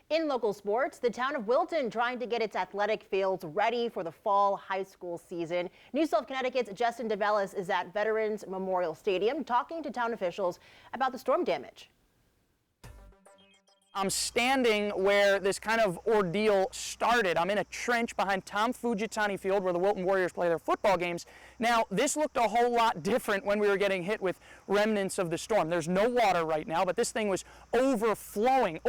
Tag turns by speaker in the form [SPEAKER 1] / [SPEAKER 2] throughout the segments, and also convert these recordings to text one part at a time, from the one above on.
[SPEAKER 1] In local sports, the town of Wilton trying to get its athletic fields ready for the fall high school season. News 12 Connecticut's Justin DeVellis is at Veterans Memorial Stadium talking to town officials about the storm damage.
[SPEAKER 2] I'm standing where this kind of ordeal started. I'm in a trench behind Tom Fujitani Field where the Wilton Warriors play their football games. Now, this looked a whole lot different when we were getting hit with remnants of the storm. There's no water right now, but this thing was overflowing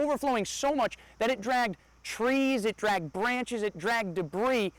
[SPEAKER 2] so much that it dragged trees, it dragged branches, it dragged debris,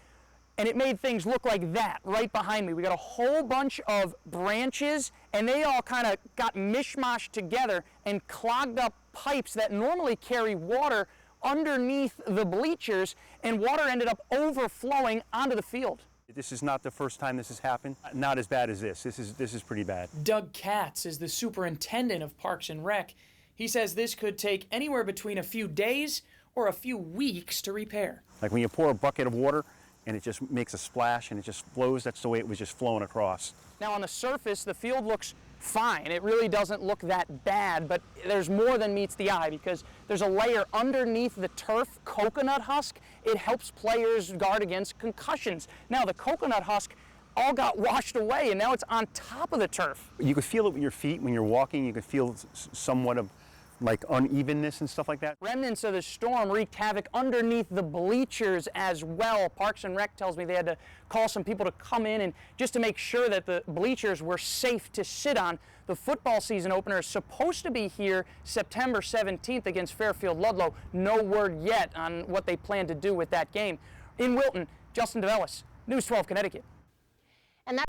[SPEAKER 2] and it made things look like that right behind me. We got a whole bunch of branches, and they all kind of got mishmashed together and clogged up pipes that normally carry water underneath the bleachers, and water ended up overflowing onto the field.
[SPEAKER 3] This is not the first time this has happened. Not as bad as this. This is pretty bad.
[SPEAKER 4] Doug Katz is the superintendent of Parks and Rec. He says this could take anywhere between a few days or a few weeks to repair.
[SPEAKER 3] Like when you pour a bucket of water and it just makes a splash and it just flows, that's the way it was just flowing across.
[SPEAKER 2] Now on the surface, the field looks fine. It really doesn't look that bad, but there's more than meets the eye because there's a layer underneath the turf coconut husk. It helps players guard against concussions. Now the coconut husk all got washed away and now it's on top of the turf.
[SPEAKER 3] You could feel it with your feet when you're walking. You could feel somewhat of like unevenness and stuff like that.
[SPEAKER 2] Remnants of the storm wreaked havoc underneath the bleachers as well. Parks and Rec tells me they had to call some people to come in and just to make sure that the bleachers were safe to sit on. The football season opener is supposed to be here September 17th against Fairfield Ludlow. No word yet on what they plan to do with that game. In Wilton, Justin DeVellis, News 12 Connecticut.